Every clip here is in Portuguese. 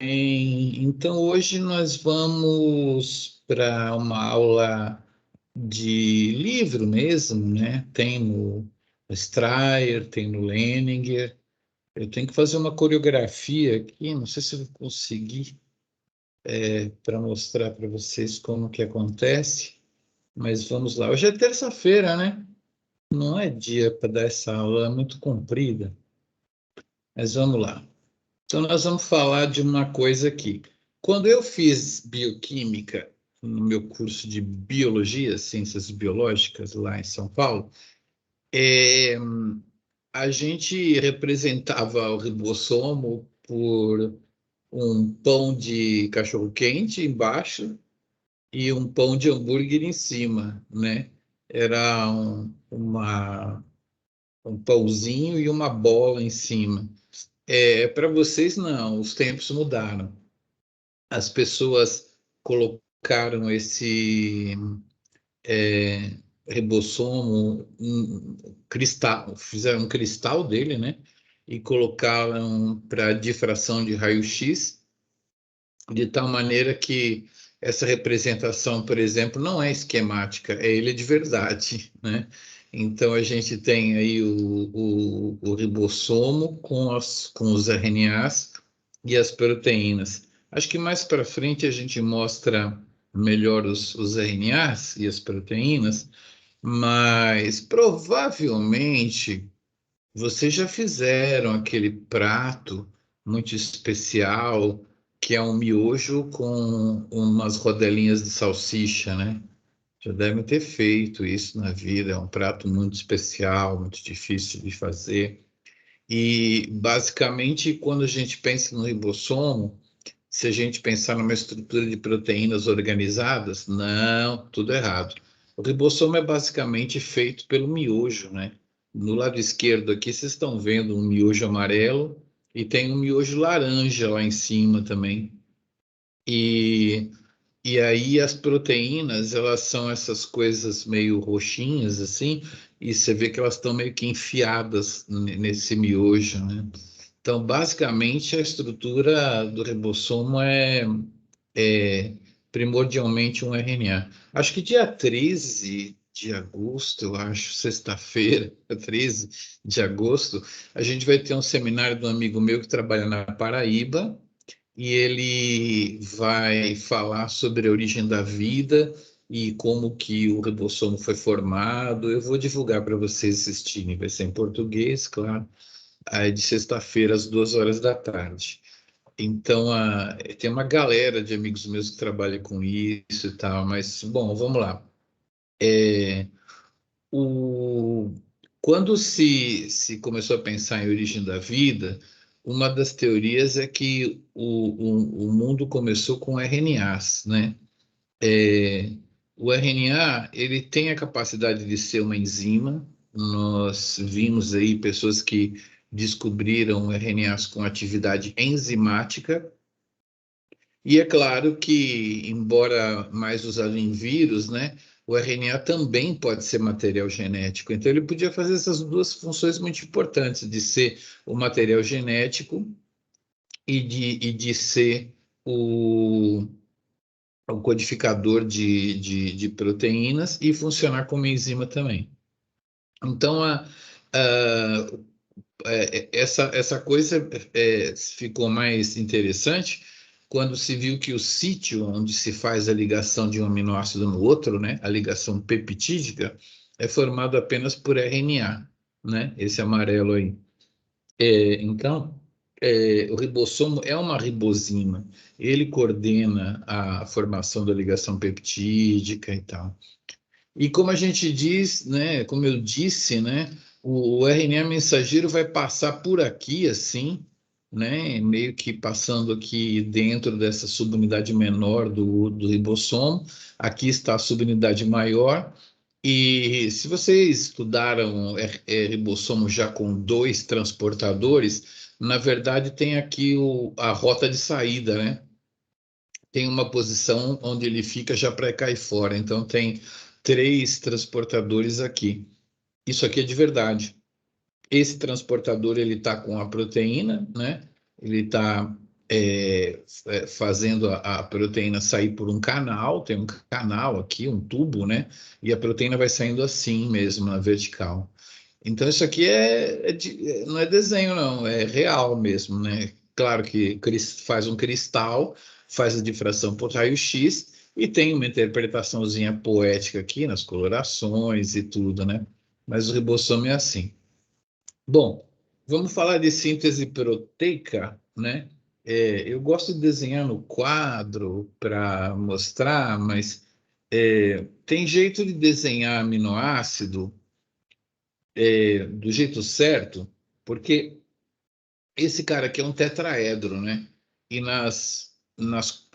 Então hoje nós vamos para uma aula de livro mesmo, né? Tem no Stryer, tem no Leninger. Eu tenho que fazer uma coreografia aqui, não sei se eu vou conseguir para mostrar para vocês como que acontece, mas vamos lá. Hoje é terça-feira, né? Não é dia para dar essa aula, é muito comprida, mas vamos lá. Então, nós vamos falar de uma coisa aqui. Quando eu fiz bioquímica no meu curso de biologia, ciências biológicas, lá em São Paulo, é, a gente representava o ribossomo por um pão de cachorro-quente embaixo e um pão de hambúrguer em cima, né? Era um pãozinho e uma bola em cima. Para vocês, não, os tempos mudaram. As pessoas colocaram esse ribossomo cristal, fizeram um cristal dele, né? E colocaram para difração de raio-x, de tal maneira que essa representação, por exemplo, não é esquemática, é ele de verdade, né? Então a gente tem aí o ribossomo com os RNAs e as proteínas. Acho que mais para frente a gente mostra melhor os RNAs e as proteínas, mas provavelmente vocês já fizeram aquele prato muito especial que é um miojo com umas rodelinhas de salsicha, né? Já devem ter feito isso na vida. É um prato muito especial, muito difícil de fazer. E basicamente, quando a gente pensa no ribossomo, se a gente pensar numa estrutura de proteínas organizadas, não, tudo errado. O ribossomo é basicamente feito pelo miojo, né? No lado esquerdo aqui, vocês estão vendo um miojo amarelo e tem um miojo laranja lá em cima também. E, e aí as proteínas, elas são essas coisas meio roxinhas assim, e você vê que elas estão meio que enfiadas nesse miojo, né? Então, basicamente, a estrutura do ribossomo é primordialmente um RNA. Acho que dia 13 de agosto, eu acho, sexta-feira, 13 de agosto, a gente vai ter um seminário de um amigo meu que trabalha na Paraíba, e ele vai falar sobre a origem da vida e como que o ribossomo foi formado. Eu vou divulgar para vocês assistirem, vai ser em português, claro, aí de sexta-feira às 2 horas da tarde. Então, tem uma galera de amigos meus que trabalha com isso e tal, mas, bom, vamos lá. É, o, quando se começou a pensar em origem da vida, uma das teorias é que o mundo começou com RNAs, né? É, o RNA, ele tem a capacidade de ser uma enzima. Nós vimos aí pessoas que descobriram RNAs com atividade enzimática. E é claro que, embora mais usado em vírus, né, o RNA também pode ser material genético. Então, ele podia fazer essas duas funções muito importantes, de ser o material genético e de ser o, o codificador de proteínas e funcionar como enzima também. Então, essa coisa ficou mais interessante quando se viu que o sítio onde se faz a ligação de um aminoácido no outro, né, a ligação peptídica, é formado apenas por RNA, né, esse amarelo aí. Então, o ribossomo é uma ribosima, ele coordena a formação da ligação peptídica e tal. E como a gente diz, né, como eu disse, né, o RNA mensageiro vai passar por aqui assim, né, meio que passando aqui dentro dessa subunidade menor do ribossomo. Aqui está a subunidade maior. E se vocês estudaram ribossomo já com dois transportadores, na verdade tem aqui a rota de saída, né? Tem uma posição onde ele fica já para cair fora. Então tem três transportadores aqui. Isso aqui é de verdade. Esse transportador ele está com a proteína, né? Ele está fazendo a proteína sair por um canal, tem um canal aqui, um tubo, né? E a proteína vai saindo assim mesmo, na vertical. Então, isso aqui não é desenho, não, é real mesmo, né? Claro que faz um cristal, faz a difração por raio-x e tem uma interpretaçãozinha poética aqui nas colorações e tudo, né? Mas o ribossoma é assim. Bom, vamos falar de síntese proteica, né? Eu gosto de desenhar no quadro para mostrar, mas tem jeito de desenhar aminoácido do jeito certo, porque esse cara aqui é um tetraedro, né? E nas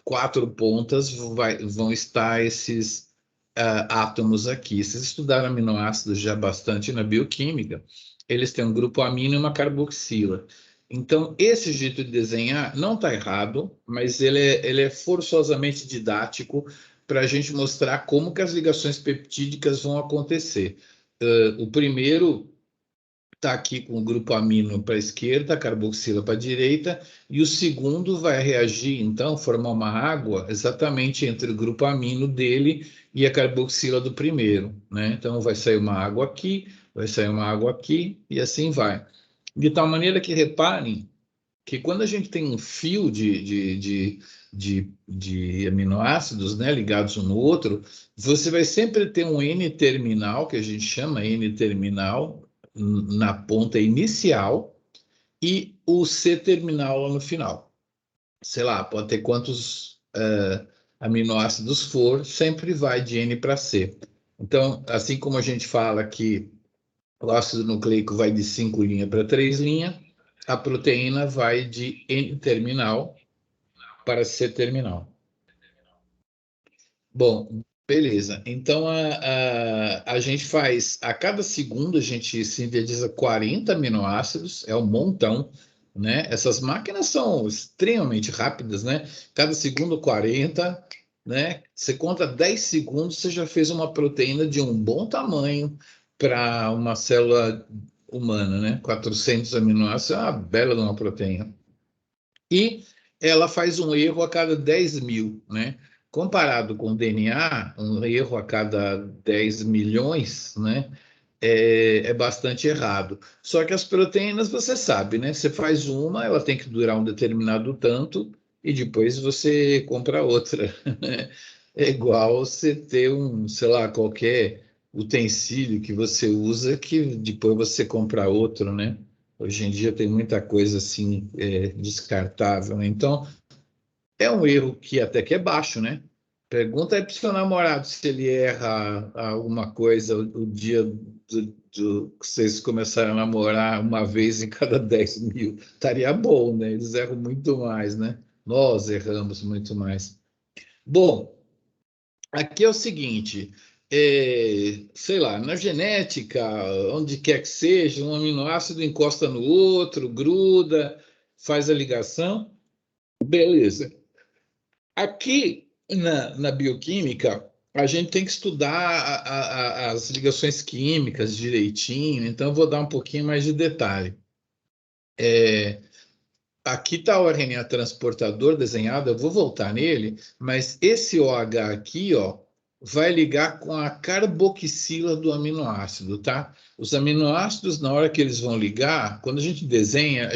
quatro pontas vão estar esses átomos aqui. Vocês estudaram aminoácidos já bastante na bioquímica. Eles têm um grupo amino e uma carboxila. Então, esse jeito de desenhar não está errado, mas ele é forçosamente didático para a gente mostrar como que as ligações peptídicas vão acontecer. O primeiro está aqui com o grupo amino para a esquerda, a carboxila para a direita, e o segundo vai reagir, então, formar uma água exatamente entre o grupo amino dele e a carboxila do primeiro, né? Então, vai sair uma água aqui, vai sair uma água aqui, e assim vai. De tal maneira que reparem que quando a gente tem um fio de aminoácidos, né, ligados um no outro, você vai sempre ter um N-terminal, que a gente chama N-terminal, na ponta inicial, e o C-terminal lá no final. Sei lá, pode ter quantos aminoácidos for, sempre vai de N para C. Então, assim como a gente fala que o ácido nucleico vai de 5 linhas para 3 linhas, a proteína vai de N-terminal para C-terminal. Bom, beleza. Então, a gente faz, a cada segundo, a gente sintetiza 40 aminoácidos, é um montão, né? Essas máquinas são extremamente rápidas, né? Cada segundo, 40, né? Você conta 10 segundos, você já fez uma proteína de um bom tamanho para uma célula humana, né? 400 aminoácidos é uma bela de uma proteína. E ela faz um erro a cada 10 mil, né? Comparado com o DNA, um erro a cada 10 milhões, né? É bastante errado. Só que as proteínas, você sabe, né? Você faz uma, ela tem que durar um determinado tanto, e depois você compra outra. Né? É igual você ter sei lá, qualquer utensílio que você usa, que depois você compra outro, né? Hoje em dia tem muita coisa assim descartável, né? Então, é um erro que até que é baixo, né? Pergunta aí para o seu namorado se ele erra alguma coisa o dia que vocês começaram a namorar uma vez em cada 10 mil. Estaria bom, né? Eles erram muito mais, né? Nós erramos muito mais. Bom, aqui é o seguinte, sei lá, na genética, onde quer que seja, um aminoácido encosta no outro, gruda, faz a ligação, beleza. Aqui na bioquímica, a gente tem que estudar as ligações químicas direitinho, então eu vou dar um pouquinho mais de detalhe. Aqui está o RNA transportador desenhado, eu vou voltar nele, mas esse OH aqui, ó, vai ligar com a carboxila do aminoácido, tá? Os aminoácidos, na hora que eles vão ligar, quando a gente desenha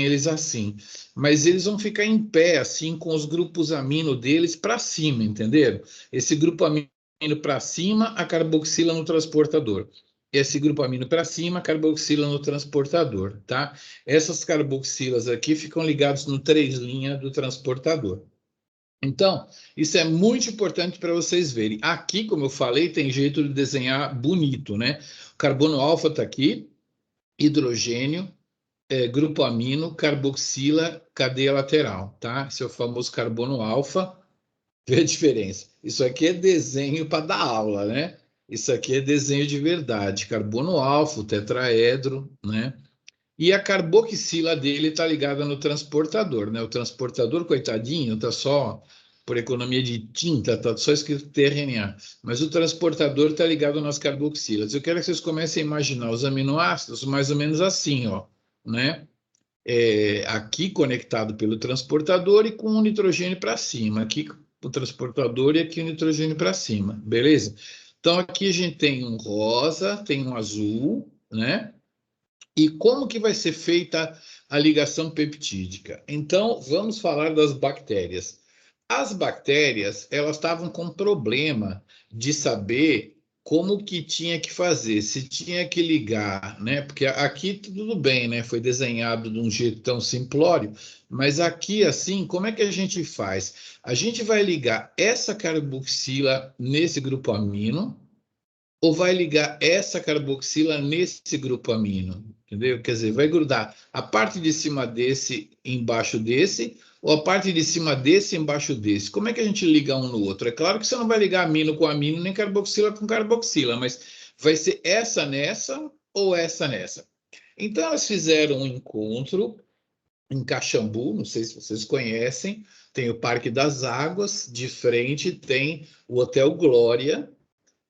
eles assim, mas eles vão ficar em pé, assim, com os grupos amino deles para cima, entenderam? Esse grupo amino para cima, a carboxila no transportador. Esse grupo amino para cima, carboxila no transportador, tá? Essas carboxilas aqui ficam ligadas no 3' do transportador. Então, isso é muito importante para vocês verem. Aqui, como eu falei, tem jeito de desenhar bonito, né? O carbono alfa está aqui, hidrogênio, grupo amino, carboxila, cadeia lateral, tá? Esse é o famoso carbono alfa. Vê a diferença. Isso aqui é desenho para dar aula, né? Isso aqui é desenho de verdade. Carbono alfa, tetraedro, né? E a carboxila dele está ligada no transportador, né? O transportador, coitadinho, está só, por economia de tinta, está só escrito tRNA. Mas o transportador está ligado nas carboxilas. Eu quero que vocês comecem a imaginar os aminoácidos mais ou menos assim, ó, né? aqui conectado pelo transportador e com o nitrogênio para cima. Aqui o transportador e aqui o nitrogênio para cima, beleza? Então aqui a gente tem um rosa, tem um azul, né? E como que vai ser feita a ligação peptídica? Então, vamos falar das bactérias. As bactérias, elas estavam com problema de saber como que tinha que fazer, se tinha que ligar, né? Porque aqui tudo bem, né? Foi desenhado de um jeito tão simplório, mas aqui assim, como é que a gente faz? A gente vai ligar essa carboxila nesse grupo amino, ou vai ligar essa carboxila nesse grupo amino, entendeu? Quer dizer, vai grudar a parte de cima desse embaixo desse, ou a parte de cima desse embaixo desse. Como é que a gente liga um no outro? É claro que você não vai ligar amino com amino, nem carboxila com carboxila, mas vai ser essa nessa ou essa nessa. Então, elas fizeram um encontro em Caxambu, não sei se vocês conhecem, tem o Parque das Águas, de frente tem o Hotel Glória,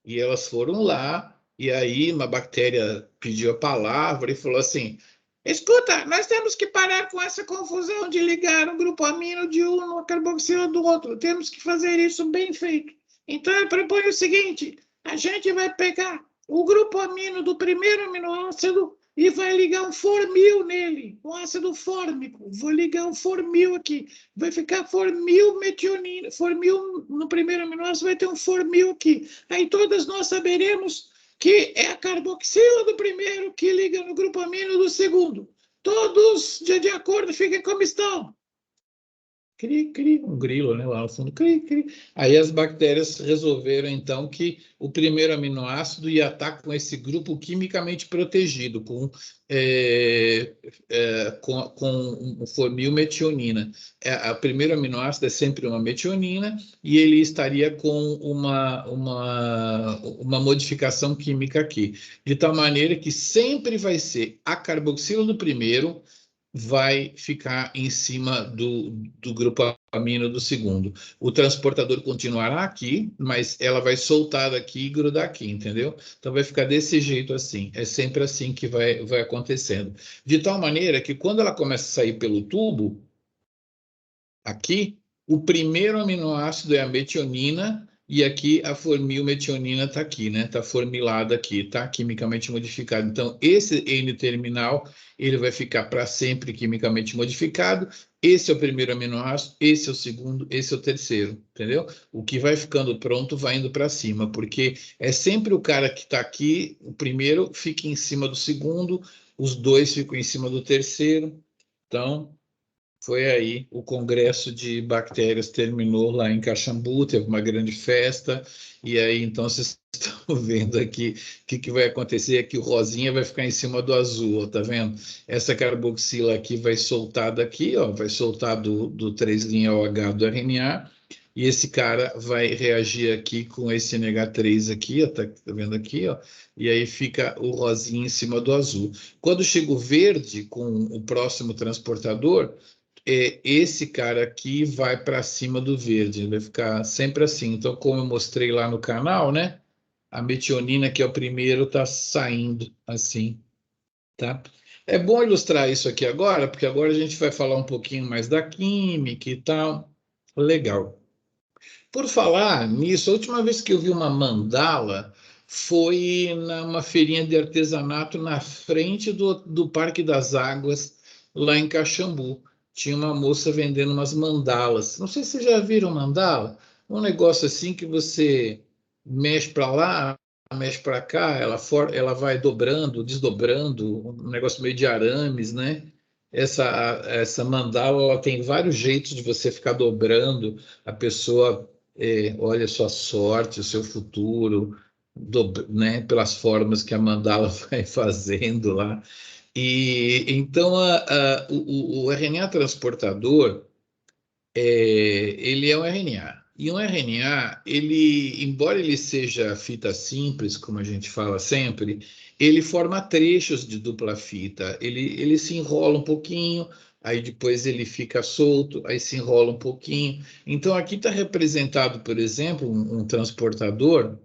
e elas foram lá, e aí uma bactéria pediu a palavra e falou assim: escuta, nós temos que parar com essa confusão de ligar um grupo amino de um no carboxila do outro. Temos que fazer isso bem feito. Então eu proponho o seguinte: a gente vai pegar o grupo amino do primeiro aminoácido e vai ligar um formil nele, um ácido fórmico. Vou ligar um formil aqui. Vai ficar formil metionina. Formil no primeiro aminoácido vai ter um formil aqui. Aí todas nós saberemos que é a carboxila do primeiro que liga no grupo amino do segundo. Todos de acordo, fiquem como estão. Cri, cri, um grilo, né, lá no fundo, cri, cri. Aí as bactérias resolveram, então, que o primeiro aminoácido ia estar com esse grupo quimicamente protegido, com um formilmetionina. O primeiro aminoácido é sempre uma metionina e ele estaria com uma modificação química aqui, de tal maneira que sempre vai ser a carboxila do primeiro vai ficar em cima do grupo amino do segundo. O transportador continuará aqui, mas ela vai soltar daqui e grudar aqui, entendeu? Então vai ficar desse jeito assim. É sempre assim que vai acontecendo. De tal maneira que quando ela começa a sair pelo tubo, aqui, o primeiro aminoácido é a metionina e aqui a formilmetionina está aqui, né? Está formilada aqui, está quimicamente modificado. Então, esse N-terminal, ele vai ficar para sempre quimicamente modificado. Esse é o primeiro aminoácido, esse é o segundo, esse é o terceiro, entendeu? O que vai ficando pronto vai indo para cima, porque é sempre o cara que está aqui, o primeiro fica em cima do segundo, os dois ficam em cima do terceiro. Então, foi aí o congresso de bactérias terminou lá em Caxambu, teve uma grande festa, e aí então vocês estão vendo aqui o que vai acontecer, é que o rosinha vai ficar em cima do azul, ó, tá vendo? Essa carboxila aqui vai soltar daqui, ó, vai soltar do 3'OH do RNA, e esse cara vai reagir aqui com esse NH3 aqui, ó, tá vendo aqui, ó, e aí fica o rosinha em cima do azul. Quando chega o verde com o próximo transportador, esse cara aqui vai para cima do verde, ele vai ficar sempre assim. Então, como eu mostrei lá no canal, né? A metionina, que é o primeiro, está saindo assim, tá? É bom ilustrar isso aqui agora, porque agora a gente vai falar um pouquinho mais da química e tal. Legal. Por falar nisso, a última vez que eu vi uma mandala foi numa feirinha de artesanato na frente do Parque das Águas, lá em Caxambu. Tinha uma moça vendendo umas mandalas. Não sei se vocês já viram mandala. Um negócio assim que você mexe para lá, mexe para cá, ela vai dobrando, desdobrando, um negócio meio de arames, né? Essa mandala ela tem vários jeitos de você ficar dobrando. A pessoa olha a sua sorte, o seu futuro, né, pelas formas que a mandala vai fazendo lá. E então o RNA transportador ele é um RNA. E um RNA, ele, embora ele seja fita simples, como a gente fala sempre, ele forma trechos de dupla fita. Ele se enrola um pouquinho, aí depois ele fica solto, aí se enrola um pouquinho. Então aqui está representado, por exemplo, um transportador,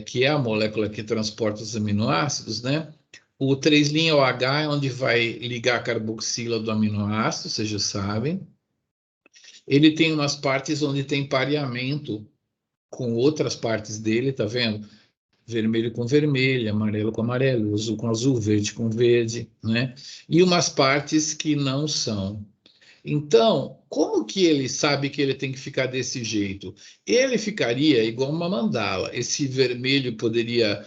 que é a molécula que transporta os aminoácidos, né? O 3' OH é onde vai ligar a carboxila do aminoácido, vocês já sabem. Ele tem umas partes onde tem pareamento com outras partes dele, tá vendo? Vermelho com vermelho, amarelo com amarelo, azul com azul, verde com verde, né? E umas partes que não são. Então, como que ele sabe que ele tem que ficar desse jeito? Ele ficaria igual uma mandala. Esse vermelho poderia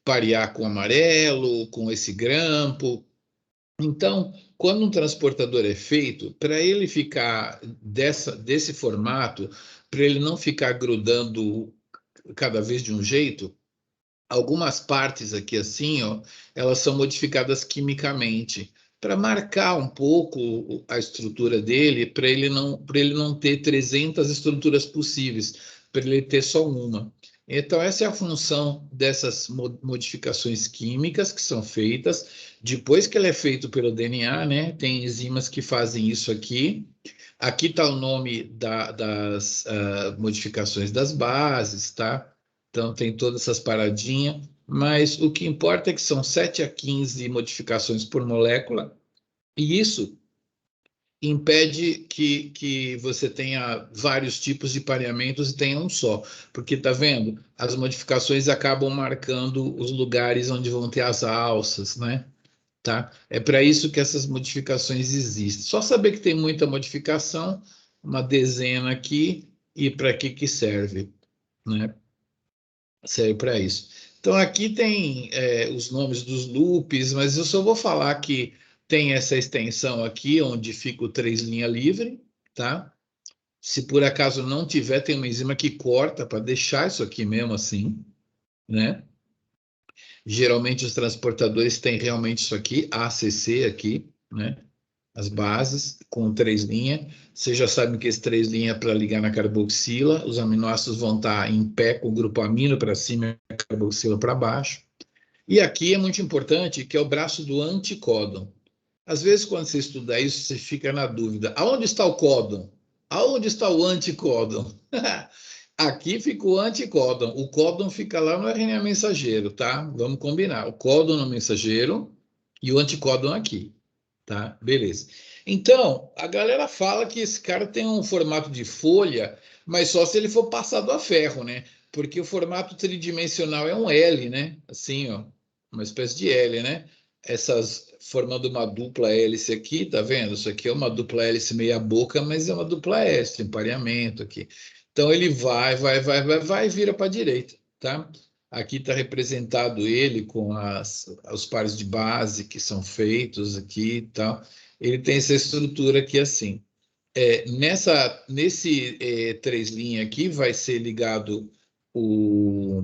parear com amarelo, com esse grampo. Então, quando um transportador é feito, para ele ficar desse formato, para ele não ficar grudando cada vez de um jeito, algumas partes aqui assim, ó, elas são modificadas quimicamente para marcar um pouco a estrutura dele, para ele não ter 300 estruturas possíveis, para ele ter só uma. Então, essa é a função dessas modificações químicas que são feitas depois que ele é feito pelo DNA, né? Tem enzimas que fazem isso aqui. Aqui está o nome das modificações das bases, tá? Então, tem todas essas paradinhas, mas o que importa é que são 7 a 15 modificações por molécula, e isso impede que você tenha vários tipos de pareamentos e tenha um só, porque tá vendo? As modificações acabam marcando os lugares onde vão ter as alças, né? Tá? É para isso que essas modificações existem. Só saber que tem muita modificação, uma dezena aqui, e para que serve, né? Serve para isso. Então, aqui tem os nomes dos loops, mas eu só vou falar que tem essa extensão aqui, onde fica o 3' livre, tá? Se por acaso não tiver, tem uma enzima que corta para deixar isso aqui mesmo assim, né? Geralmente os transportadores têm realmente isso aqui, ACC aqui, né? As bases com 3'. Vocês já sabem que esse 3' é para ligar na carboxila. Os aminoácidos vão estar em pé com o grupo amino para cima e a carboxila para baixo. E aqui é muito importante que é o braço do anticódon. Às vezes, quando você estuda isso, você fica na dúvida: aonde está o códon? Aonde está o anticódon? Aqui fica o anticódon. O códon fica lá no RNA mensageiro, tá? Vamos combinar. O códon no mensageiro e o anticódon aqui, tá? Beleza. Então, a galera fala que esse cara tem um formato de folha, mas só se ele for passado a ferro, né? Porque o formato tridimensional é um L, né? Assim, ó, uma espécie de L, né? Essas formando uma dupla hélice aqui, tá vendo? Isso aqui é uma dupla hélice meia boca, mas é uma dupla hélice, tem pareamento aqui. Então ele vai e vira para a direita, tá? Aqui está representado ele com os pares de base que são feitos aqui e tal. Ele tem essa estrutura aqui assim. Nesse 3' aqui vai ser ligado o,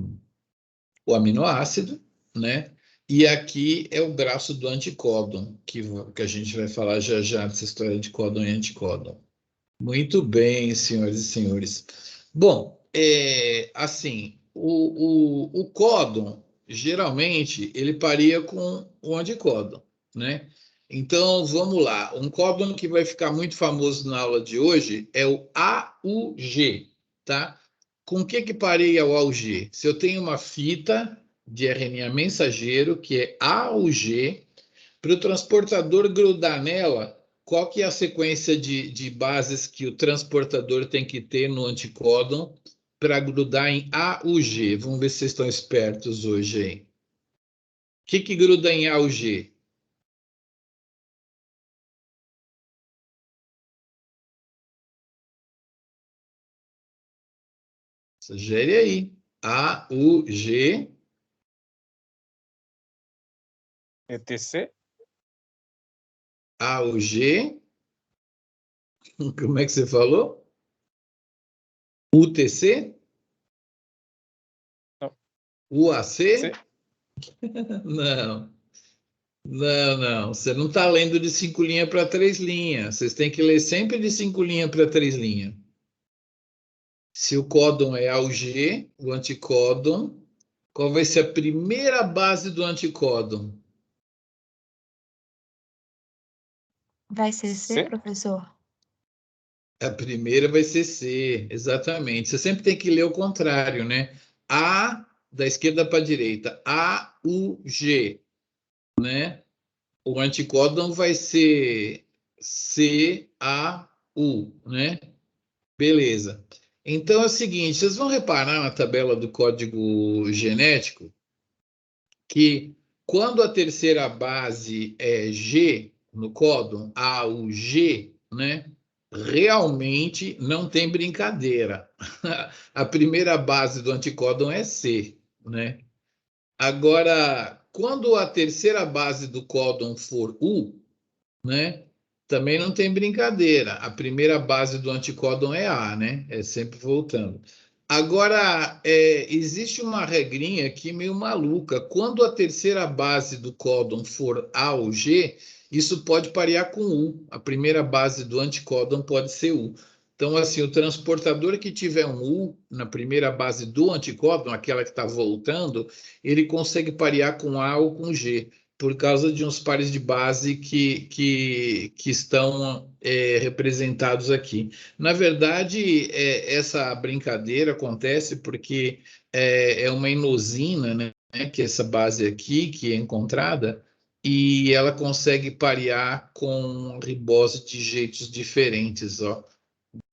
o aminoácido, né? E aqui é o braço do anticódon, que a gente vai falar já já dessa história de códon e anticódon. Muito bem, senhoras e senhores. Bom, assim, o códon, geralmente, ele paria com o anticódon, né? Então, vamos lá. Um códon que vai ficar muito famoso na aula de hoje é o AUG, tá? Com o que pareia o AUG? Se eu tenho uma fita de RNA mensageiro, que é AUG, para o transportador grudar nela, qual que é a sequência de bases que o transportador tem que ter no anticódon para grudar em AUG? Vamos ver se vocês estão espertos hoje aí. O que gruda em AUG? Sugere aí. AUG. ETC? AUG. Como é que você falou? UTC? Não. UAC? Não. Não, não. Você não está lendo de 5 linhas para 3 linhas. Vocês têm que ler sempre de 5 linhas para 3 linhas. Se o códon é AUG, o anticódon, qual vai ser a primeira base do anticódon? Vai ser C, C? professor? A primeira vai ser C, exatamente. Você sempre tem que ler o contrário, né? A da esquerda para a direita. AUG. né? O anticódon vai ser CAU, né? Beleza. Então é o seguinte, vocês vão reparar na tabela do código genético que quando a terceira base é G no códon, AUG, né? Realmente não tem brincadeira. A primeira base do anticódon é C, né? Agora, quando a terceira base do códon for U, né? Também não tem brincadeira. A primeira base do anticódon é A, né? É sempre voltando. Agora, existe uma regrinha aqui meio maluca. Quando a terceira base do códon for A ou G, isso pode parear com U. A primeira base do anticódon pode ser U. Então, assim, o transportador que tiver um U na primeira base do anticódon, aquela que está voltando, ele consegue parear com A ou com G por causa de uns pares de base que estão representados aqui. Na verdade, essa brincadeira acontece porque é uma inosina, né, que é essa base aqui, que é encontrada, e ela consegue parear com ribose de jeitos diferentes, ó,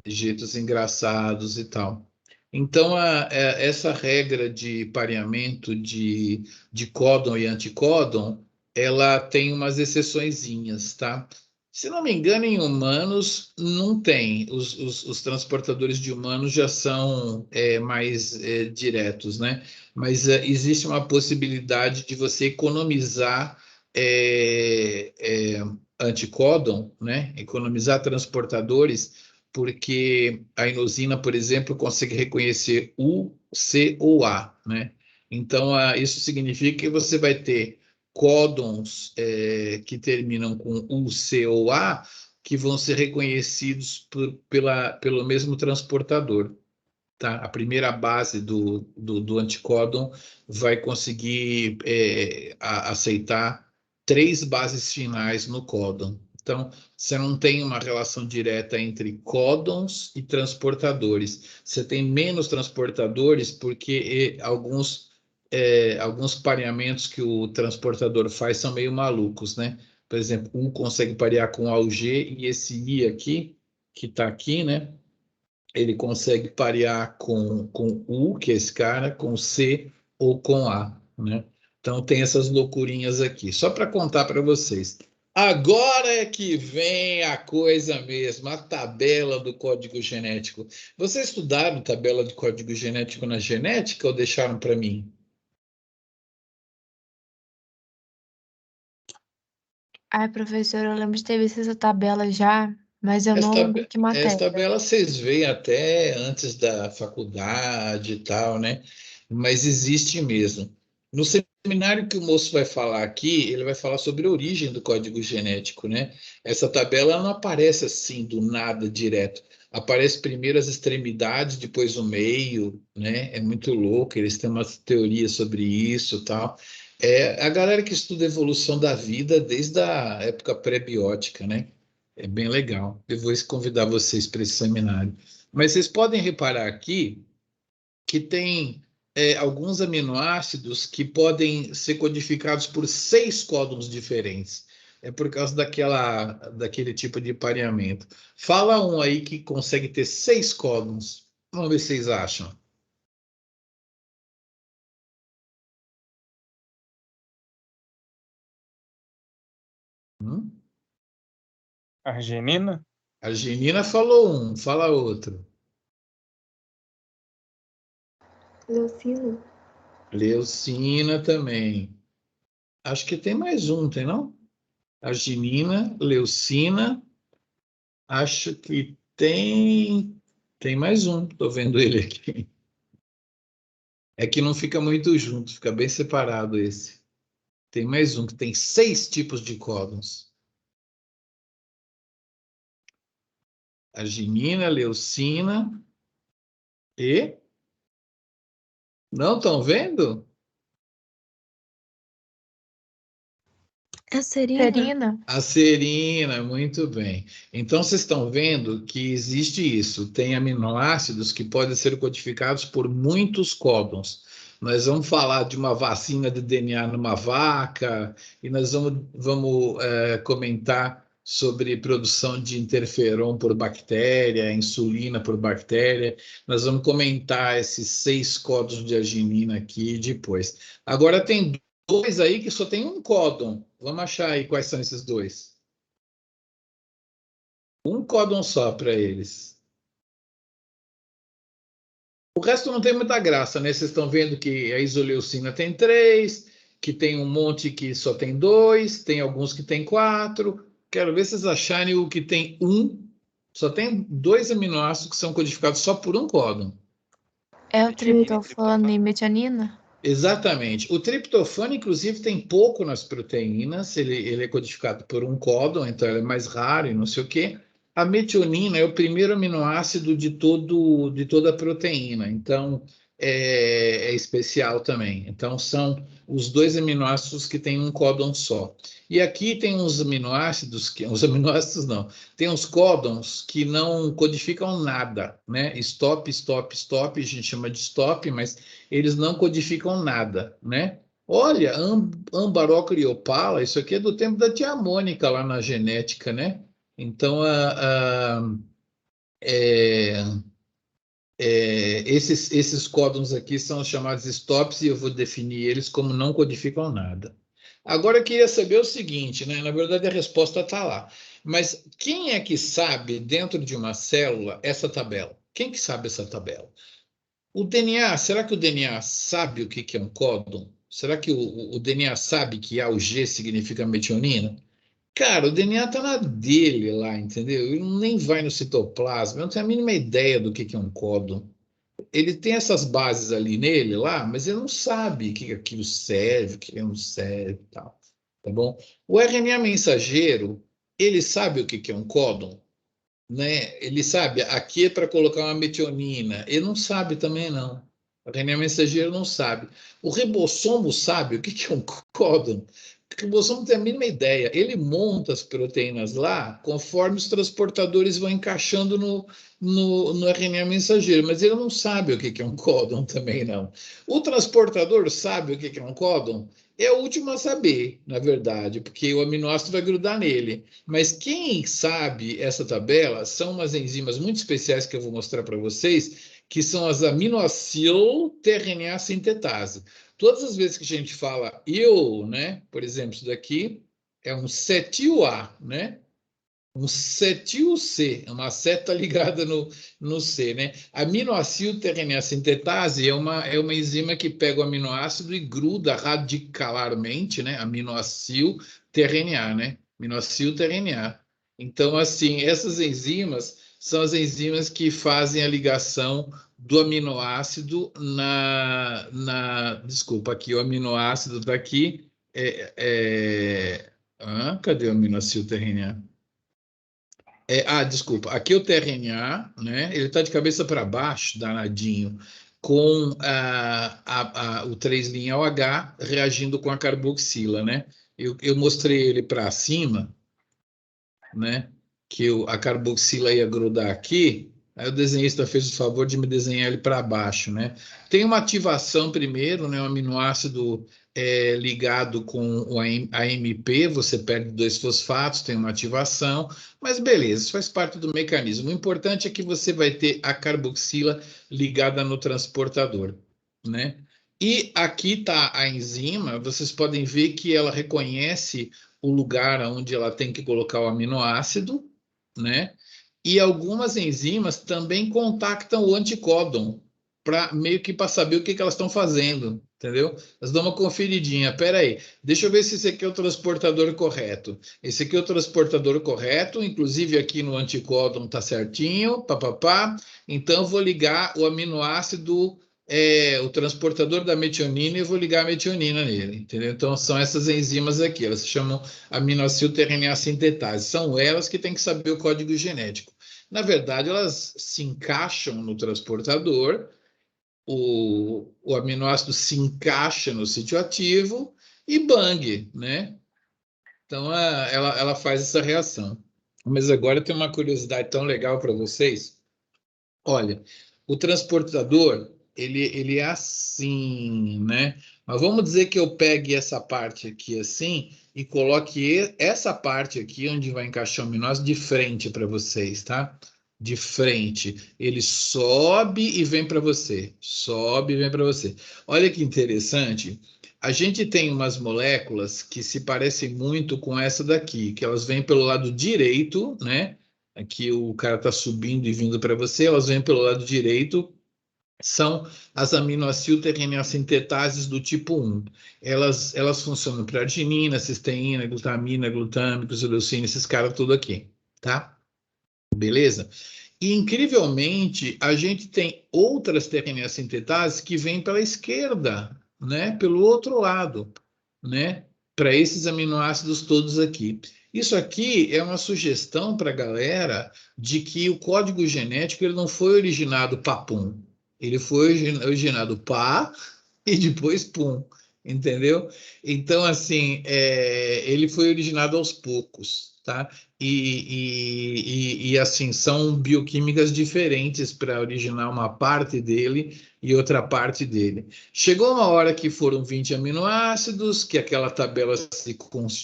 de jeitos engraçados e tal. Então, essa regra de pareamento de códon e anticódon, ela tem umas exceçõezinhas, tá? Se não me engano, em humanos não tem. Os transportadores de humanos já são mais diretos, né? Mas existe uma possibilidade de você economizar anticódon, né? Economizar transportadores, porque a inosina, por exemplo, consegue reconhecer U, C ou A, né? Então, isso significa que você vai ter códons que terminam com U, C ou A que vão ser reconhecidos pelo mesmo transportador. Tá? A primeira base do anticódon vai conseguir aceitar 3 bases finais no códon. Então, você não tem uma relação direta entre códons e transportadores. Você tem menos transportadores porque alguns pareamentos que o transportador faz são meio malucos, né? Por exemplo, um consegue parear com AUG e esse I aqui, que está aqui, né? Ele consegue parear com U, que é esse cara, com C ou com A, né? Então tem essas loucurinhas aqui. Só para contar para vocês. Agora é que vem a coisa mesmo, a tabela do código genético. Vocês estudaram tabela de código genético na genética ou deixaram para mim? Ai, professor, eu lembro de ter visto essa tabela já, mas eu não Essa, lembro que essa matéria. tabela vocês veem até antes da faculdade e tal, né? Mas existe mesmo. No seminário que o moço vai falar aqui, ele vai falar sobre a origem do código genético, né? Essa tabela não aparece assim do nada direto. Aparece primeiro as extremidades, depois o meio, né? É muito louco, eles têm uma teoria sobre isso e tal. É a galera que estuda a evolução da vida desde a época pré-biótica, né? É bem legal. Eu vou convidar vocês para esse seminário. Mas vocês podem reparar aqui que tem alguns aminoácidos que podem ser codificados por 6 códons diferentes. É por causa daquele tipo de pareamento. Fala um aí que consegue ter 6 códons. Vamos ver se vocês acham. Hum? Arginina? A Arginina falou um, fala outro. Leucina? Leucina também. Acho que tem mais um, tem não? Arginina, leucina, acho que tem mais um, estou vendo ele aqui. É que não fica muito junto, fica bem separado esse. Tem mais um que tem 6 tipos de códons. Arginina, leucina e... Não estão vendo? É serina? Serina? A serina, muito bem. Então, vocês estão vendo que existe isso. Tem aminoácidos que podem ser codificados por muitos códons. Nós vamos falar de uma vacina de DNA numa vaca, e nós vamos comentar sobre produção de interferon por bactéria, insulina por bactéria. Nós vamos comentar esses 6 códons de arginina aqui depois. Agora tem 2 aí que só tem um códon. Vamos achar aí quais são esses 2. Um códon só para eles. O resto não tem muita graça, né? Vocês estão vendo que a isoleucina tem 3, que tem um monte que só tem 2, tem alguns que tem 4. Quero ver se vocês acharem o que tem 1. Só tem 2 aminoácidos que são codificados só por um códon. É o Metionina e triptofano e metionina? Exatamente. O triptofano, inclusive, tem pouco nas proteínas, ele é codificado por um códon, então ele é mais raro e não sei o quê. A metionina é o primeiro aminoácido de toda a proteína, então é especial também. Então são os 2 aminoácidos que têm um códon só. E aqui tem uns aminoácidos, os aminoácidos não, tem uns códons que não codificam nada, né? Stop, stop, stop, a gente chama de stop, mas eles não codificam nada, né? Olha, Ambarocliopala, isso aqui é do tempo da tia Mônica lá na genética, né? Então, esses códons aqui são chamados stops e eu vou definir eles como não codificam nada. Agora eu queria saber o seguinte, né? Na verdade a resposta está lá. Mas quem é que sabe dentro de uma célula essa tabela? Quem que sabe essa tabela? O DNA, será que o DNA sabe o que é um códon? Será que o DNA sabe que A, o G significa metionina? Cara, o DNA está na dele lá, entendeu? Ele nem vai no citoplasma, não tem a mínima ideia do que é um códon. Ele tem essas bases ali nele, lá, mas ele não sabe o que aquilo serve, o que não serve e tal. Tá bom? O RNA mensageiro, ele sabe o que é um códon? Né? Ele sabe, aqui é para colocar uma metionina. Ele não sabe também, não. O RNA mensageiro não sabe. O ribossomo sabe o que é um códon. O ribossomo tem a mínima ideia. Ele monta as proteínas lá conforme os transportadores vão encaixando no RNA mensageiro, mas ele não sabe o que é um códon também, não. O transportador sabe o que é um códon? É o último a saber, na verdade, porque o aminoácido vai grudar nele. Mas quem sabe essa tabela são umas enzimas muito especiais que eu vou mostrar para vocês, que são as aminoacil-tRNA sintetase. Todas as vezes que a gente fala né? Por exemplo, isso daqui é um cetil-A, né? Um cetil-C, uma seta ligada no C, né? Aminoacil-tRNA sintetase é uma enzima que pega o aminoácido e gruda radicalarmente, né? Aminoacil-tRNA, né? Aminoacil-tRNA. Então, assim, essas enzimas são as enzimas que fazem a ligação do aminoácido desculpa, aqui o aminoácido está aqui. Cadê o aminoacil-tRNA? Desculpa. Aqui é o tRNA, né? Ele está de cabeça para baixo, danadinho, com o 3' OH reagindo com a carboxila, né? Eu mostrei ele para cima, né? Que a carboxila ia grudar aqui. Aí o desenhista fez o favor de me desenhar ele para baixo, né? Tem uma ativação primeiro, né? Um aminoácido ligado com o AMP, você perde 2 fosfatos, tem uma ativação, mas beleza, isso faz parte do mecanismo. O importante é que você vai ter a carboxila ligada no transportador, né? E aqui está a enzima, vocês podem ver que ela reconhece o lugar onde ela tem que colocar o aminoácido, né? E algumas enzimas também contactam o anticódon para meio que para saber o que elas estão fazendo, entendeu? Elas dão uma conferidinha. Espera aí, deixa eu ver se esse aqui é o transportador correto. Esse aqui é o transportador correto, inclusive aqui no anticódon está certinho, papapá. Então eu vou ligar o aminoácido o transportador da metionina e eu vou ligar a metionina nele, entendeu? Então, são essas enzimas aqui, elas se chamam aminoacil-tRNA sintetase. São elas que têm que saber o código genético. Na verdade, elas se encaixam no transportador, o aminoácido se encaixa no sítio ativo e bang, né? Então, ela faz essa reação. Mas agora tem uma curiosidade tão legal para vocês. Olha, o transportador ele é assim, né? Mas vamos dizer que eu pegue essa parte aqui assim e coloque essa parte aqui onde vai encaixar o aminoácido de frente para vocês, tá? De frente. Ele sobe e vem para você. Sobe e vem para você. Olha que interessante. A gente tem umas moléculas que se parecem muito com essa daqui, que elas vêm pelo lado direito, né? Aqui o cara está subindo e vindo para você, elas vêm pelo lado direito, são as aminoacil-terreneossintetases do tipo 1. Elas funcionam para arginina, cisteína, glutamina, glutâmico, isoleucina, esses caras tudo aqui, tá? Beleza? E, incrivelmente, a gente tem outras terreneossintetases que vêm pela esquerda, né? Pelo outro lado, né? Para esses aminoácidos todos aqui. Isso aqui é uma sugestão para a galera de que o código genético ele não foi originado papum. Ele foi originado pá e depois pum, entendeu? Então, assim, ele foi originado aos poucos, tá? Assim, são bioquímicas diferentes para originar uma parte dele e outra parte dele. Chegou uma hora que foram 20 aminoácidos, que aquela tabela se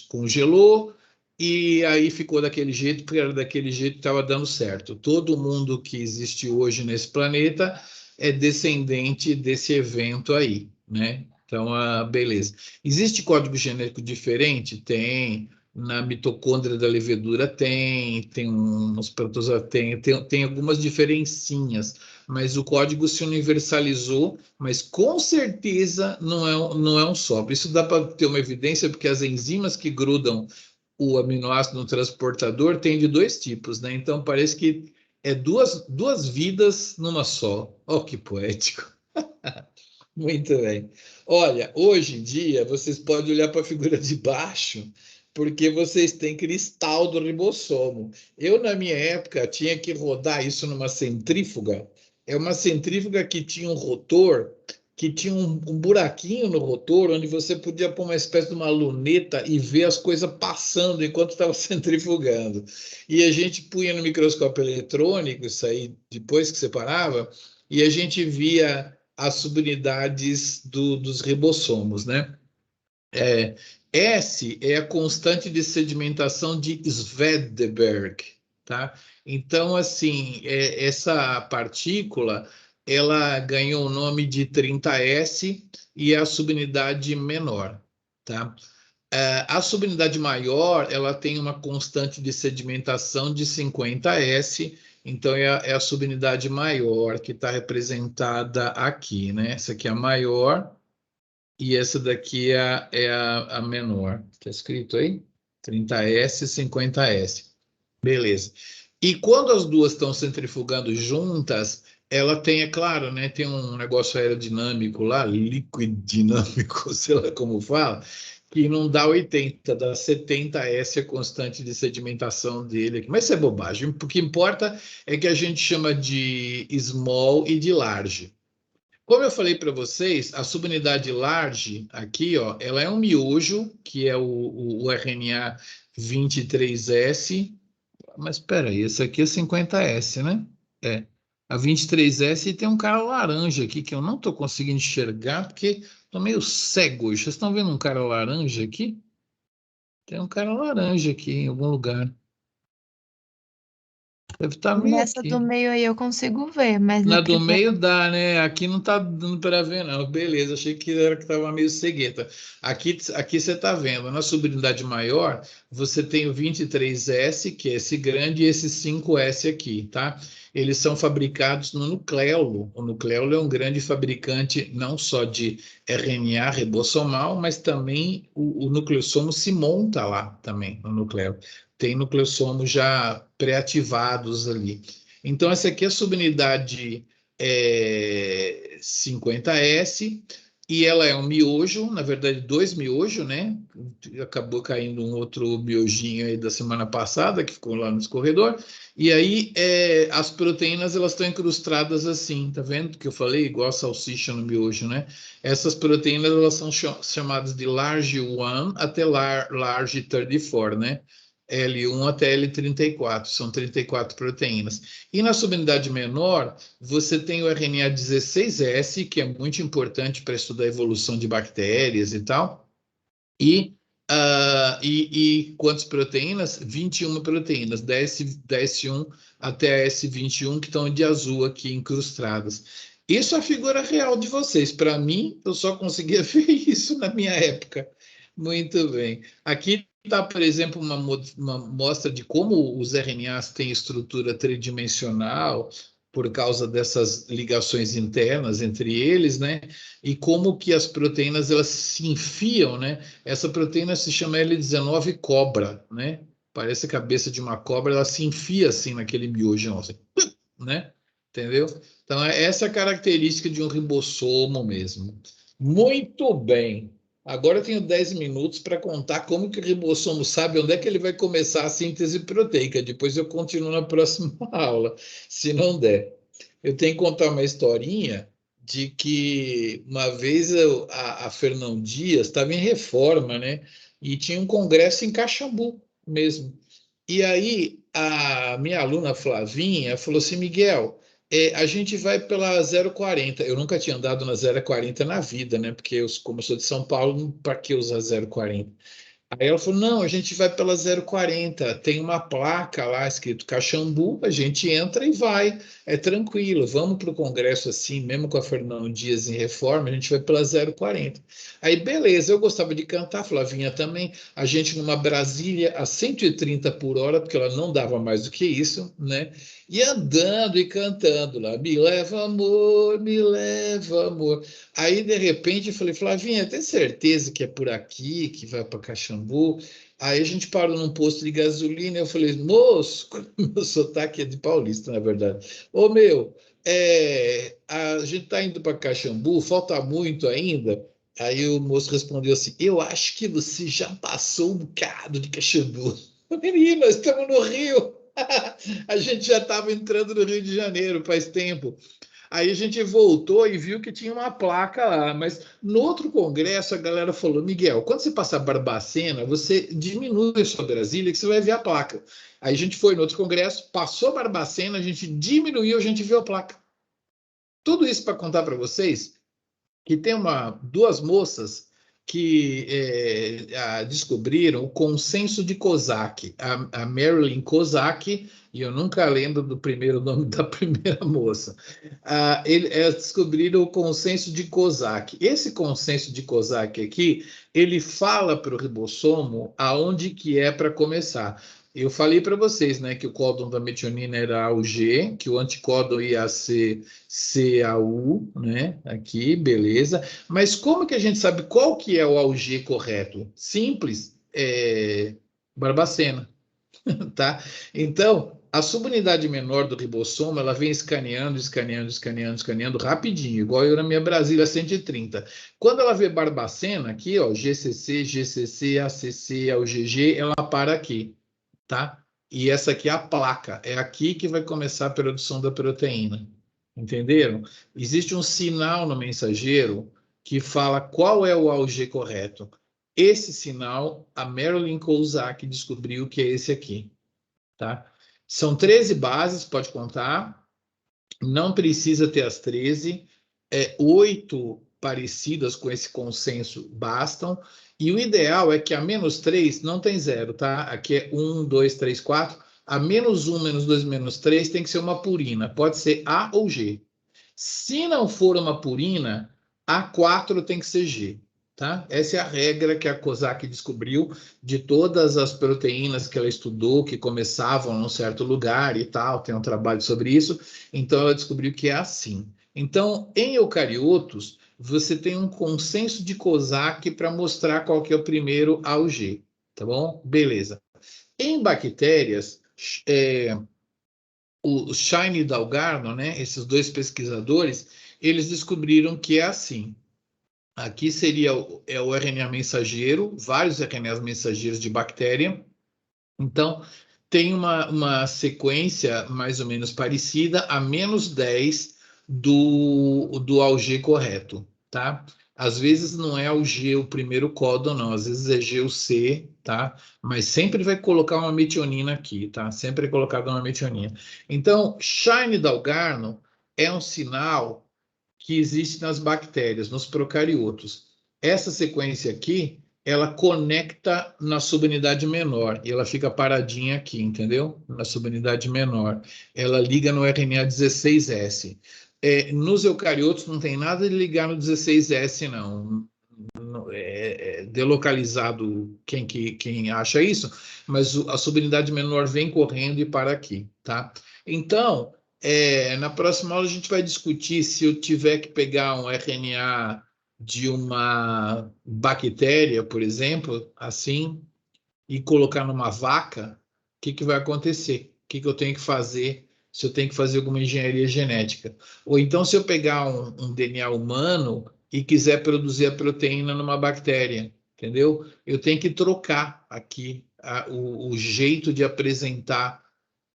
congelou, e aí ficou daquele jeito, porque era daquele jeito que estava dando certo. Todo mundo que existe hoje nesse planeta é descendente desse evento aí, né? Então, beleza. Existe código genético diferente? Tem. Na mitocôndria da levedura tem uns protozoários, tem algumas diferencinhas, mas o código se universalizou, mas com certeza não é um só. Isso dá para ter uma evidência, porque as enzimas que grudam o aminoácido no transportador tem de dois tipos, né? Então parece que é duas vidas numa só. Oh, que poético. Muito bem. Olha, hoje em dia vocês podem olhar para a figura de baixo, porque vocês têm cristal do ribossomo. Eu, na minha época, tinha que rodar isso numa centrífuga. É uma centrífuga que tinha um rotor, que tinha um buraquinho no rotor, onde você podia pôr uma espécie de uma luneta e ver as coisas passando enquanto estava centrifugando. E a gente punha no microscópio eletrônico, isso aí depois que separava, e a gente via as subunidades dos ribossomos, né? S é a constante de sedimentação de Svedberg, tá? Então, assim, essa partícula, ela ganhou o nome de 30S e é a subunidade menor, tá? A subunidade maior, ela tem uma constante de sedimentação de 50S, então é a subunidade maior que está representada aqui, né? Essa aqui é a maior e essa daqui é a menor. Está escrito aí? 30S, 50S. Beleza. E quando as duas estão centrifugando juntas, ela tem, é claro, né? Tem um negócio aerodinâmico lá, liquidinâmico, sei lá como fala, que não dá 80, dá 70S a constante de sedimentação dele. Mas isso é bobagem. O que importa é que a gente chama de small e de large. Como eu falei para vocês, a subunidade large aqui, ó, ela é um miojo, que é o RNA 23S, mas espera aí, esse aqui é 50S, né? É. A 23S tem um cara laranja aqui que eu não estou conseguindo enxergar porque estou meio cego hoje. Vocês estão vendo um cara laranja aqui? Tem um cara laranja aqui em algum lugar. Deve estar meio Nessa aqui. do meio aí eu consigo ver, mas Na na do primeira. meio dá, né? Aqui não tá dando para ver, não. Beleza, achei que era que tava meio cegueta. Aqui você tá vendo. Na subunidade maior, você tem o 23S, que é esse grande, e esse 5S aqui, tá? Eles são fabricados no nucleolo. O nucleolo é um grande fabricante não só de RNA ribossomal, mas também o nucleossomo se monta lá também, no nucleolo. Tem nucleossomos já pré-ativados ali. Então, essa aqui é a subunidade 50S, e ela é um miojo, na verdade, dois miojos, né? Acabou caindo um outro miojinho aí da semana passada, que ficou lá no escorredor. E aí, as proteínas, elas estão incrustadas assim, tá vendo? Que eu falei, igual a salsicha no miojo, né? Essas proteínas, elas são chamadas de large 1 até large 34, né? L1 até L34, são 34 proteínas. E na subunidade menor, você tem o RNA 16S, que é muito importante para estudar a evolução de bactérias e tal. E quantas proteínas? 21 proteínas, da S1 até a S21, que estão de azul aqui incrustadas. Isso é a figura real de vocês. Para mim, eu só conseguia ver isso na minha época. Muito bem. Aqui está, por exemplo, uma mostra de como os RNAs têm estrutura tridimensional por causa dessas ligações internas entre eles, né? E como que as proteínas elas se enfiam, né? Essa proteína se chama L19 cobra, né? Parece a cabeça de uma cobra, ela se enfia assim naquele miojão, assim, né? Entendeu? Então, essa é a característica de um ribossomo mesmo. Muito bem. Agora eu tenho 10 minutos para contar como que o ribossomo sabe onde é que ele vai começar a síntese proteica. Depois eu continuo na próxima aula, se não der. Eu tenho que contar uma historinha de que uma vez a Fernão Dias estava em reforma, né? E tinha um congresso em Caxambu mesmo. E aí a minha aluna Flavinha falou assim, Miguel, a gente vai pela 040. Eu nunca tinha andado na 040 na vida, né? Porque como eu sou de São Paulo, para que usar 040? Aí ela falou, não, a gente vai pela 040, tem uma placa lá escrito Caxambu, a gente entra e vai, é tranquilo, vamos para o congresso assim, mesmo com a Fernão Dias em reforma, a gente vai pela 040. Aí beleza, eu gostava de cantar, Flavinha também, a gente numa Brasília a 130 por hora, porque ela não dava mais do que isso, né? E andando e cantando lá, me leva amor. Aí, de repente, eu falei, Flavinha, tem certeza que é por aqui, que vai para Caxambu? Aí a gente parou num posto de gasolina, eu falei, moço, meu sotaque é de paulista, na verdade. Ô, meu, a gente está indo para Caxambu, falta muito ainda? Aí o moço respondeu assim, eu acho que você já passou um bocado de Caxambu. Menino, nós estamos no Rio. A gente já estava entrando no Rio de Janeiro faz tempo. Aí a gente voltou e viu que tinha uma placa lá, mas no outro congresso a galera falou, Miguel, quando você passar Barbacena, você diminui a sua Brasília que você vai ver a placa. Aí a gente foi no outro congresso, passou Barbacena, a gente diminuiu, a gente viu a placa. Tudo isso para contar para vocês que tem duas moças que descobriram o consenso de Kozak, a Marilyn Kozak, e eu nunca lembro do primeiro nome da primeira moça. Elas descobriram o consenso de Kozak. Esse consenso de Kozak aqui, ele fala para o ribossomo aonde que é para começar. Eu falei para vocês, né, que o códon da metionina era o G, que o anticódon ia ser CAU, né? Aqui, beleza. Mas como que a gente sabe qual que é o AUG correto? Simples, Barbacena, tá? Então, a subunidade menor do ribossomo, ela vem escaneando, escaneando, escaneando, escaneando rapidinho, igual eu na minha Brasília 130. Quando ela vê Barbacena aqui, ó, GCC, GCC, ACC, AUGG, ela para aqui, tá? E essa aqui é a placa, é aqui que vai começar a produção da proteína. Entenderam? Existe um sinal no mensageiro que fala qual é o AUG correto. Esse sinal, a Marilyn Kozak descobriu que é esse aqui, tá? São 13 bases, pode contar. Não precisa ter as 13. 8 parecidas com esse consenso bastam. E o ideal é que a menos 3 não tem zero, tá? Aqui é 1, 2, 3, 4. A menos 1, menos 2, menos 3 tem que ser uma purina. Pode ser A ou G. Se não for uma purina, A4 tem que ser G. Tá? Essa é a regra que a Kozak descobriu de todas as proteínas que ela estudou, que começavam num certo lugar e tal, tem um trabalho sobre isso. Então, ela descobriu que é assim. Então, em eucariotos, você tem um consenso de Kozak para mostrar qual que é o primeiro AUG, tá bom? Beleza. Em bactérias, o Shine e Dalgarno, né, esses dois pesquisadores, eles descobriram que é assim. Aqui seria o RNA mensageiro, vários RNAs mensageiros de bactéria. Então, tem uma sequência mais ou menos parecida, a menos 10 do AUG correto, tá? Às vezes não é o G o primeiro códon, não. Às vezes é G o C, tá? Mas sempre vai colocar uma metionina aqui, tá? Sempre é colocada uma metionina. Então, Shine Dalgarno é um sinal que existe nas bactérias, nos procariotos. Essa sequência aqui, ela conecta na subunidade menor e ela fica paradinha aqui, entendeu? Na subunidade menor. Ela liga no RNA 16S. Nos eucariotos não tem nada de ligar no 16S, não. É delocalizado quem acha isso, mas a subunidade menor vem correndo e para aqui, tá? Então, na próxima aula a gente vai discutir se eu tiver que pegar um RNA de uma bactéria, por exemplo, assim, e colocar numa vaca, o que vai acontecer? O que eu tenho que fazer? Se eu tenho que fazer alguma engenharia genética. Ou então, se eu pegar um DNA humano e quiser produzir a proteína numa bactéria, entendeu? Eu tenho que trocar aqui o jeito de apresentar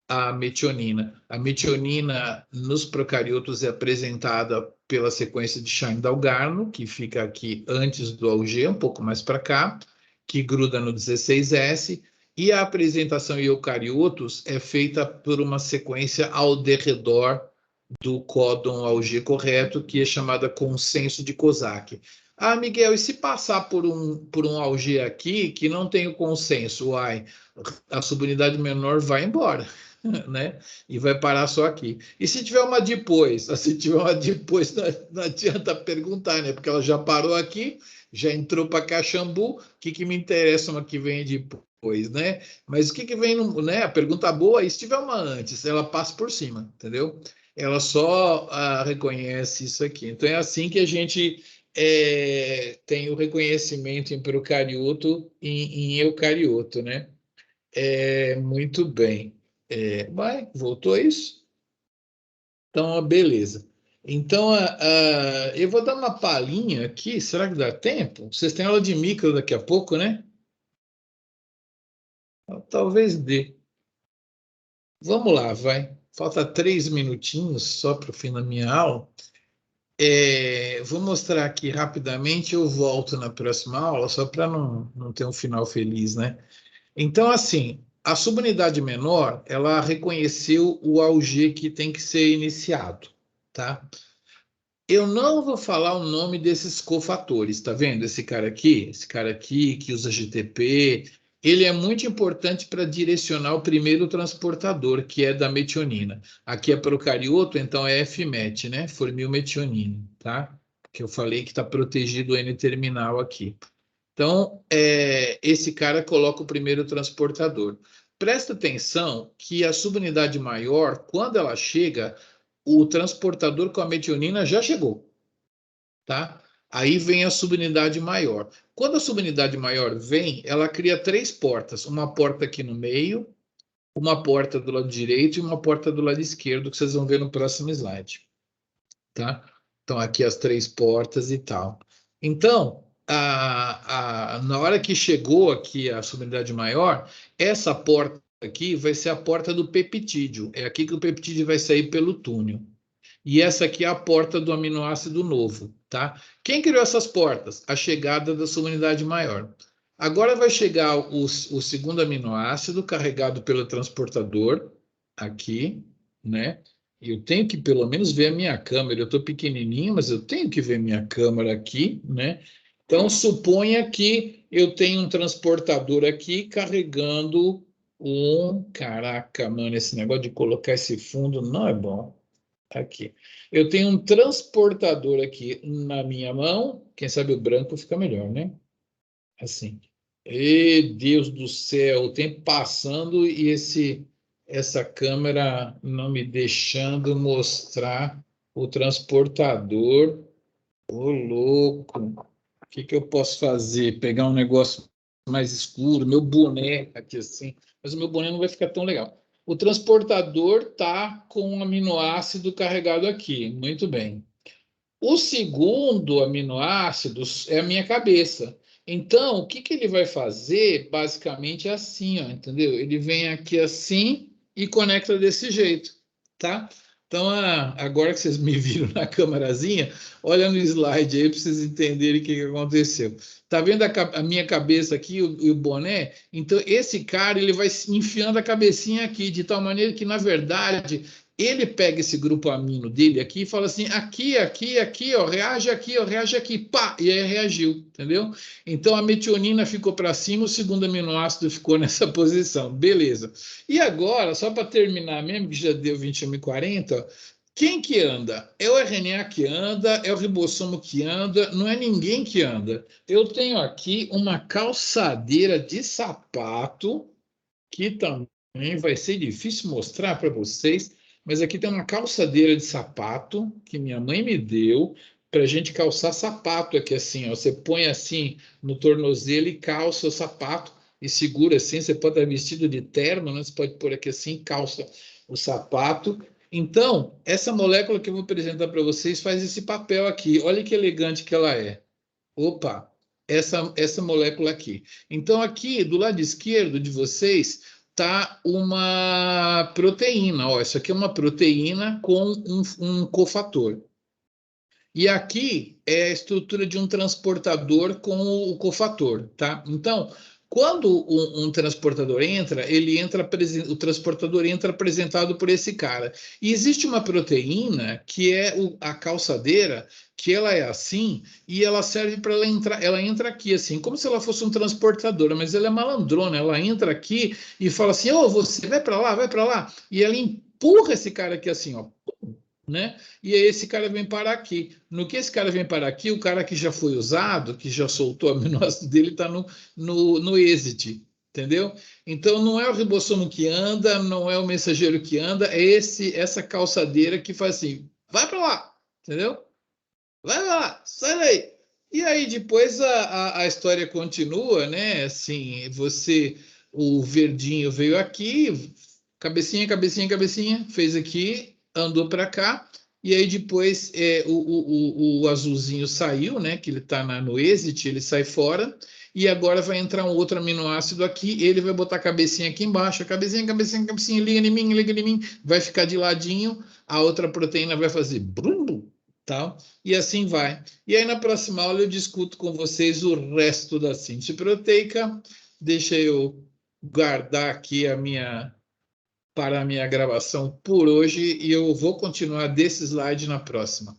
a metionina. A metionina nos procariotos é apresentada pela sequência de Shine-Dalgarno, que fica aqui antes do Auger, um pouco mais para cá, que gruda no 16S, e a apresentação em eucariotos é feita por uma sequência ao derredor do códon Auger correto, que é chamada consenso de Kozak. Ah, Miguel, e se passar por um Auger aqui que não tem o consenso, a subunidade menor vai embora. Né? E vai parar só aqui. E se tiver uma depois? Se tiver uma depois, não adianta perguntar, né? Porque ela já parou aqui, já entrou para Caxambu, o que me interessa uma que vem depois, né? Mas o que vem, né? A pergunta boa é, se tiver uma antes, ela passa por cima, entendeu? Ela só reconhece isso aqui. Então é assim que a gente tem o reconhecimento em procarioto e em eucarioto, né? Muito bem. Voltou isso? Então, beleza. Então, eu vou dar uma palhinha aqui. Será que dá tempo? Vocês têm aula de micro daqui a pouco, né? Talvez dê. Vamos lá, vai. Falta 3 minutinhos só para o fim da minha aula. Vou mostrar aqui rapidamente. Eu volto na próxima aula, só para não ter um final feliz, né? Então, assim, a subunidade menor, ela reconheceu o Auger que tem que ser iniciado, tá? Eu não vou falar o nome desses cofatores, tá vendo? Esse cara aqui que usa GTP, ele é muito importante para direcionar o primeiro transportador, que é da metionina. Aqui é procarioto, então é FMET, né? Formilmetionina, tá? Que eu falei que está protegido o N-terminal aqui. Então, esse cara coloca o primeiro transportador. Presta atenção que a subunidade maior, quando ela chega, o transportador com a metionina já chegou, tá? Aí vem a subunidade maior. Quando a subunidade maior vem, ela cria 3 portas. Uma porta aqui no meio, uma porta do lado direito e uma porta do lado esquerdo, que vocês vão ver no próximo slide, tá? Então, aqui as 3 portas e tal. Então, na hora que chegou aqui a subunidade maior, essa porta aqui vai ser a porta do peptídeo. É aqui que o peptídeo vai sair pelo túnel. E essa aqui é a porta do aminoácido novo, tá? Quem criou essas portas? A chegada da subunidade maior. Agora vai chegar o segundo aminoácido carregado pelo transportador, aqui, né? Eu tenho que pelo menos ver a minha câmera. Eu estou pequenininho, mas eu tenho que ver minha câmera aqui, né? Então, suponha que eu tenho um transportador aqui carregando Caraca, mano, esse negócio de colocar esse fundo não é bom. Aqui. Eu tenho um transportador aqui na minha mão. Quem sabe o branco fica melhor, né? Assim. E Deus do céu, o tempo passando e essa câmera não me deixando mostrar o transportador. Ô, louco. O que eu posso fazer? Pegar um negócio mais escuro, meu boné aqui assim. Mas o meu boné não vai ficar tão legal. O transportador está com um aminoácido carregado aqui. Muito bem. O segundo aminoácido é a minha cabeça. Então, o que ele vai fazer, basicamente, é assim, ó, entendeu? Ele vem aqui assim e conecta desse jeito, tá? Então, agora que vocês me viram na câmerazinha, olha no slide aí para vocês entenderem o que aconteceu. Tá vendo a minha cabeça aqui e o boné? Então, esse cara ele vai enfiando a cabecinha aqui, de tal maneira que, na verdade, ele pega esse grupo amino dele aqui e fala assim, aqui, ó, reage aqui, pá, e aí reagiu, entendeu? Então, a metionina ficou para cima, o segundo aminoácido ficou nessa posição, beleza. E agora, só para terminar mesmo, que já deu 21h40, quem que anda? É o RNA que anda, é o ribossomo que anda, não é ninguém que anda. Eu tenho aqui uma calçadeira de sapato, que também vai ser difícil mostrar para vocês, mas aqui tem uma calçadeira de sapato que minha mãe me deu para a gente calçar sapato aqui assim, ó. Você põe assim no tornozelo e calça o sapato e segura assim. Você pode estar vestido de terno, né? Você pode pôr aqui assim, calça o sapato. Então, essa molécula que eu vou apresentar para vocês faz esse papel aqui. Olha que elegante que ela é. Opa, essa molécula aqui. Então, aqui do lado esquerdo de vocês tá uma proteína. Ó, isso aqui é uma proteína com um cofator. E aqui é a estrutura de um transportador com o cofator, tá? Então, quando um transportador entra, o transportador entra apresentado por esse cara. E existe uma proteína que é a calçadeira, que ela é assim e ela serve para ela entra aqui assim, como se ela fosse um transportador, mas ela é malandrona, ela entra aqui e fala assim: "Ô, você vai para lá", e ela empurra esse cara aqui assim, ó, né? E aí esse cara vem parar aqui. No que esse cara vem parar aqui, o cara que já foi usado, que já soltou o aminoácido dele, está no exit, entendeu? Então não é o ribossomo que anda, não é o mensageiro que anda, é essa calçadeira que faz assim, vai para lá, entendeu? Vai lá, sai daí. E aí depois a história continua, né? Assim, o verdinho veio aqui, cabecinha, fez aqui, andou para cá, e aí depois o azulzinho saiu, né? Que ele está no exit, ele sai fora, e agora vai entrar um outro aminoácido aqui, ele vai botar a cabecinha aqui embaixo, a cabecinha, liga em mim, vai ficar de ladinho, a outra proteína vai fazer brum, tal, e assim vai. E aí na próxima aula eu discuto com vocês o resto da síntese proteica. Deixa eu guardar aqui para a minha gravação por hoje e eu vou continuar desse slide na próxima.